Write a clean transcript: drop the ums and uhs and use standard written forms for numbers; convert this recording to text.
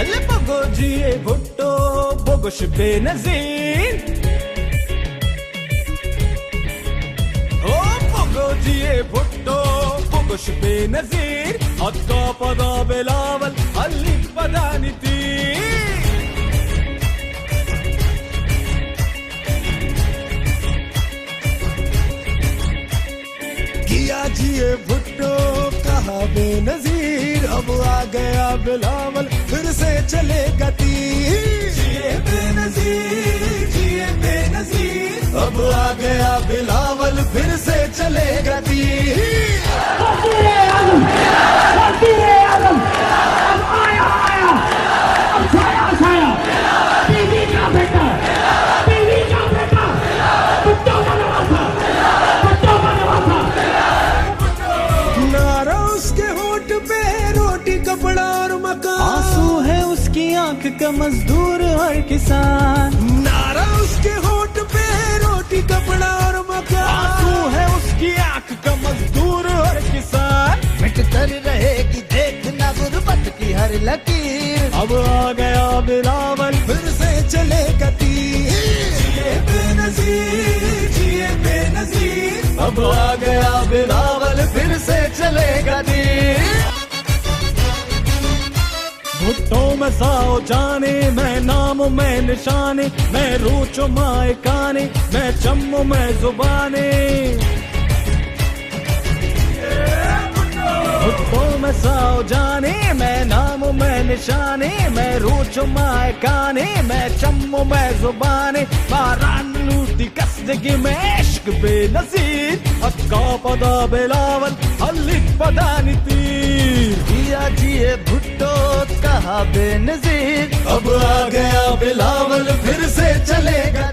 अल्ले बगो जिए भुट्टो बगुश बेनजीर, ओ बगो जिए भुट्टो बगुश बेनजीर, अक्का पदा बिलावल अल्ली पदानिती। किया जिए भुट्टो कहा बेनजीर, अब आ गया बिलावल फिर से चलेगा तीर। जिए बेनजीर, जिए बेनजीर, अब आ गया बिलावल फिर से चलेगा तीर। अब आया आया, अब छाया छाया, बीवी का बेटा, बीवी का बेटा, भुट्टो का नवासा, भुट्टो का नवासा। नारा उसके होठ पे रोटी कपड़ा और मकान, आंसू है उसकी आंख का मजदूर हर किसान। नारा उसके होठ पे रोटी कपड़ा और मकान, आंसू है उसकी आंख का मजदूर हर किसान। मिट कर रहेगी देखना गुर्बत की हर लकीर। अब आ गया बिलावल फिर से चलेगा तीर। जिए बेनजीर, जिए बेनजीर, अब आ गया बिलावल फिर से चलेगा तीर। भुट्टो में साओ जाने, मैं नाम मैं निशाने, मैं रूचो माए काने, मैं चम्मो मैं जुबाने। भुट्टो में साओ जाने, मैं नाम मैं निशाने, मैं रूचो माए काने, मैं चम्मो मैं जुबाने। बारान लूटी कसदगी में इश्क बेनजीर, अक्का पदा बिलावल अल्लिक पदानिती। किया जिए भुट्टो कहा बेनजीर, अब आ गया बिलावल फिर से चलेगा।